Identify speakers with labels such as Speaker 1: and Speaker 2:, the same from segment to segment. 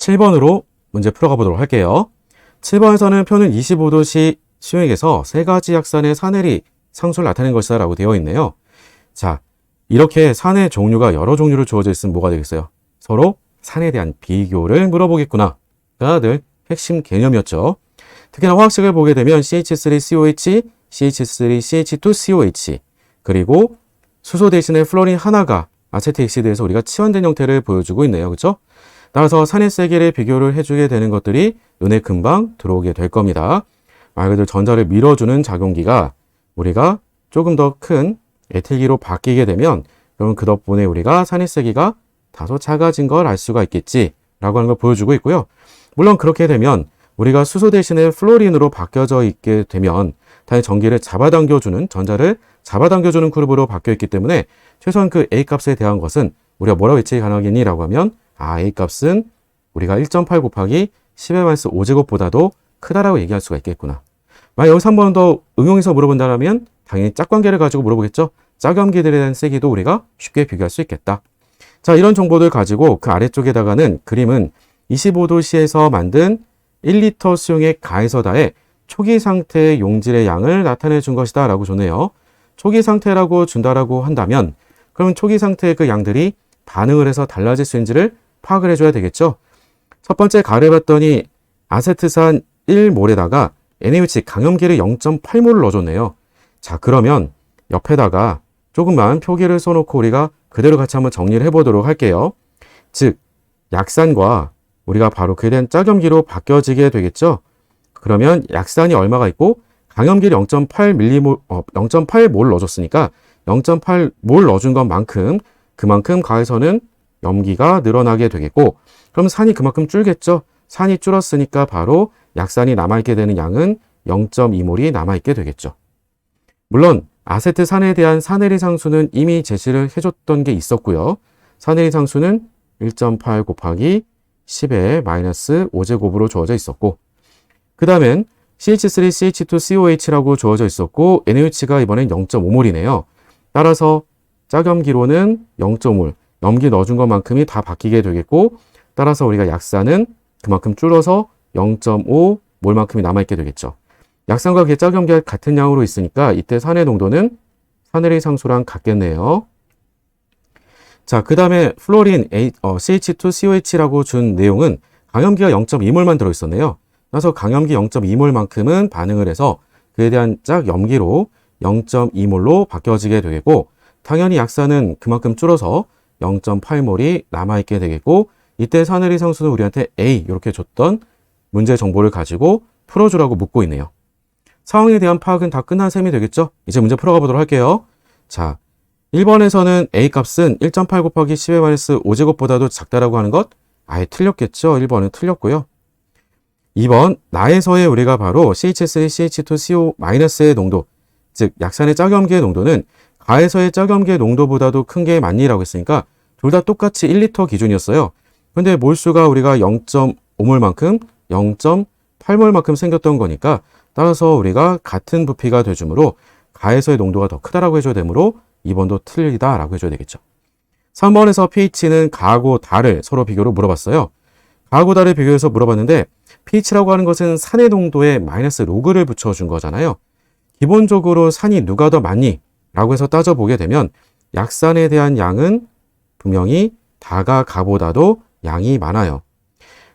Speaker 1: 7번으로 문제 풀어가 보도록 할게요. 7번에서는 표는 25도씨 수용액에서 세 가지 약산의 산해리 상수를 나타낸 것이다 라고 되어 있네요. 자, 이렇게 산의 종류가 여러 종류로 주어져 있으면 뭐가 되겠어요? 서로 산에 대한 비교를 물어보겠구나 가 늘 핵심 개념이었죠. 특히나 화학식을 보게 되면 CH3COH, CH3CH2COH 그리고 수소 대신에 플로린 하나가 아세트엑시드에서 우리가 치환된 형태를 보여주고 있네요. 그렇죠? 따라서 산의 세기를 비교를 해주게 되는 것들이 눈에 금방 들어오게 될 겁니다. 말 그대로 전자를 밀어주는 작용기가 우리가 조금 더 큰 에틸기로 바뀌게 되면 그러면 그 덕분에 우리가 산의 세기가 다소 작아진 걸 알 수가 있겠지라고 하는 걸 보여주고 있고요. 물론 그렇게 되면 우리가 수소 대신에 플로린으로 바뀌어져 있게 되면 당연히 전기를 잡아당겨주는 전자를 잡아당겨주는 그룹으로 바뀌어 있기 때문에 최소한 그 A값에 대한 것은 우리가 뭐라고 예측이 가능하겠니라고 하면 A값은 우리가 1.8 곱하기 10의 5제곱보다도 크다라고 얘기할 수가 있겠구나. 만약 여기서 한 번 더 응용해서 물어본다면 당연히 짝관계를 가지고 물어보겠죠. 짝염기들에 대한 세기도 우리가 쉽게 비교할 수 있겠다. 자, 이런 정보들 가지고 그 아래쪽에다가는 그림은 25도씨에서 만든 1리터 수용액 가에서다의 초기 상태의 용질의 양을 나타내 준 것이다 라고 줬네요. 초기 상태라고 준다라고 한다면 그러면 초기 상태의 그 양들이 반응을 해서 달라질 수 있는지를 파악을 해줘야 되겠죠. 첫 번째 가를 봤더니 아세트산 1몰에다가 NaOH 강염기를 0.8몰을 넣어줬네요. 자, 그러면 옆에다가 조금만 표기를 써놓고 우리가 그대로 같이 한번 정리를 해보도록 할게요. 즉, 약산과 우리가 바로 그에 대한 짝염기로 바뀌어지게 되겠죠. 그러면 약산이 얼마가 있고 강염기를 0.8몰 넣어줬으니까 0.8몰 넣어준 것만큼 그만큼 가에서는 염기가 늘어나게 되겠고 그럼 산이 그만큼 줄겠죠. 산이 줄었으니까 바로 약산이 남아있게 되는 양은 0.2몰이 남아있게 되겠죠. 물론 아세트산에 대한 산해리 상수는 이미 제시를 해줬던 게 있었고요. 산해리 상수는 1.8 곱하기 10의 마이너스 5제곱으로 주어져 있었고 그 다음엔 CH3CH2COH라고 주어져 있었고 NaOH가 이번엔 0.5몰이네요. 따라서 짝염기로는 0.5몰, 염기 넣어준 것만큼이 다 바뀌게 되겠고 따라서 우리가 약산은 그만큼 줄어서 0.5몰만큼이 남아있게 되겠죠. 약산과 짝염기가 같은 양으로 있으니까 이때 산의 농도는 산해리 상수랑 같겠네요. 자, 그 다음에 플로린 CH2COH라고 준 내용은 강염기가 0.2몰만 들어있었네요. 그래서 강염기 0.2몰만큼은 반응을 해서 그에 대한 짝염기로 0.2몰로 바뀌어지게 되겠고 당연히 약산은 그만큼 줄어서 0.8몰이 남아있게 되겠고 이때 산해리 상수는 우리한테 A 이렇게 줬던 문제 정보를 가지고 풀어주라고 묻고 있네요. 상황에 대한 파악은 다 끝난 셈이 되겠죠? 이제 문제 풀어가 보도록 할게요. 자, 1번에서는 A값은 1.8 곱하기 10의 5제곱보다도 작다라고 하는 것 아예 틀렸겠죠? 1번은 틀렸고요. 2번 나에서의 우리가 바로 CH3CH2CO-의 농도 즉 약산의 짝염기의 농도는 가에서의 짝염기의 농도보다도 큰 게 맞니라고 했으니까 둘 다 똑같이 1리터 기준이었어요. 근데 몰수가 우리가 0.5몰만큼 0.8몰만큼 생겼던 거니까 따라서 우리가 같은 부피가 되주므로 가에서의 농도가 더 크다라고 해줘야 되므로 2번도 틀리다라고 해줘야 되겠죠. 3번에서 pH는 가하고 달을 서로 비교로 물어봤어요. 가하고 달을 비교해서 물어봤는데 pH라고 하는 것은 산의 농도에 마이너스 로그를 붙여준 거잖아요. 기본적으로 산이 누가 더 많니? 라고 해서 따져보게 되면 약산에 대한 양은 분명히 다가 가보다도 양이 많아요.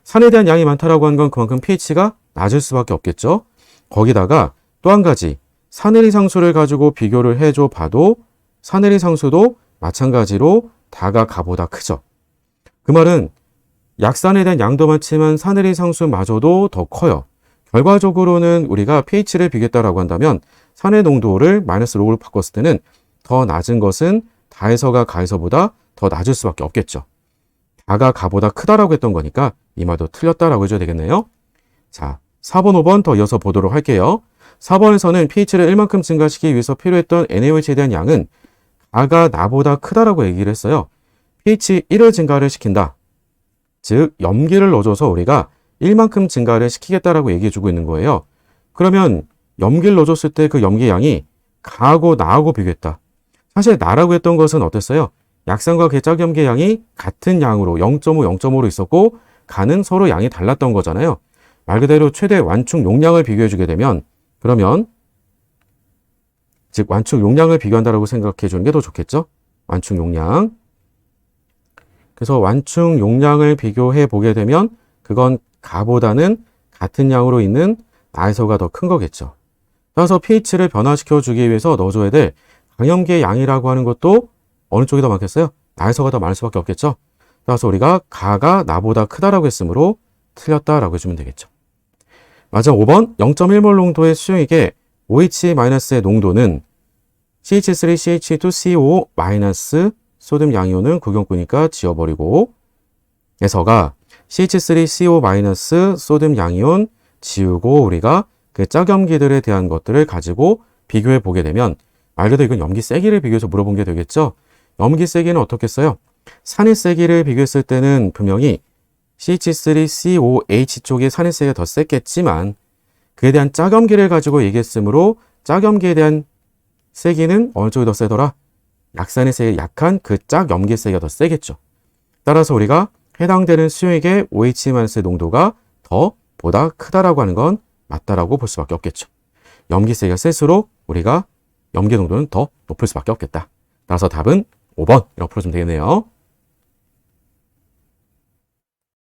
Speaker 1: 산에 대한 양이 많다라고 하는 건 그만큼 pH가 낮을 수밖에 없겠죠. 거기다가 또 한 가지 산해리 상수를 가지고 비교를 해줘 봐도 산해리 상수도 마찬가지로 다가 가보다 크죠. 그 말은 약산에 대한 양도 많지만 산해리 상수마저도 더 커요. 결과적으로는 우리가 pH를 비교했다라고 한다면 산의 농도를 마이너스 로그로 바꿨을 때는 더 낮은 것은 다에서가 가에서보다 더 낮을 수밖에 없겠죠. 다가 가보다 크다라고 했던 거니까 이 말도 틀렸다라고 해줘야 되겠네요. 자, 4번, 5번 더 이어서 보도록 할게요. 4번에서는 pH를 1만큼 증가시키기 위해서 필요했던 NaOH에 대한 양은 가가 나보다 크다라고 얘기를 했어요. pH 1을 증가를 시킨다. 즉 염기를 넣어줘서 우리가 1만큼 증가를 시키겠다라고 얘기해주고 있는 거예요. 그러면 염기를 넣어줬을 때 그 염기 양이 가하고 나하고 비교했다. 사실 나라고 했던 것은 어땠어요? 약산과 그 짝염기 양이 같은 양으로 0.5, 0.5로 있었고 가는 서로 양이 달랐던 거잖아요. 말 그대로 최대 완충 용량을 비교해 주게 되면 그러면 즉 완충 용량을 비교한다라고 생각해 주는 게 더 좋겠죠. 완충 용량. 그래서 완충 용량을 비교해 보게 되면 그건 가보다는 같은 양으로 있는 나에서가 더 큰 거겠죠. 따라서 pH를 변화시켜 주기 위해서 넣어줘야 될 강염기의 양이라고 하는 것도 어느 쪽이 더 많겠어요? 나에서가 더 많을 수밖에 없겠죠. 따라서 우리가 가가 나보다 크다라고 했으므로 틀렸다라고 해주면 되겠죠. 맞아. 5번 0.1몰 농도의 수용액에 OH-의 농도는 CH3CH2CO- 소듐 양이온은 구경꾼이니까 지워버리고 에서가 CH3CO- 소듐 양이온 지우고 우리가 그 짝염기들에 대한 것들을 가지고 비교해 보게 되면 말 그대로 이건 염기 세기를 비교해서 물어본 게 되겠죠. 염기 세기는 어떻게 써요? 산의 세기를 비교했을 때는 분명히 CH3COH 쪽의 산의 세기가 더 셌겠지만 그에 대한 짝염기를 가지고 얘기했으므로 짝염기에 대한 세기는 어느 쪽이 더 세더라? 약산의 세기가 약한 그 짝염기 세기가 더 세겠죠. 따라서 우리가 해당되는 수용액의 OH-의 농도가 더 보다 크다라고 하는 건 맞다라고 볼 수밖에 없겠죠. 염기 세기가 셀수록 우리가 염기 농도는 더 높을 수밖에 없겠다. 따라서 답은 5번 이라고 풀어주면 되겠네요.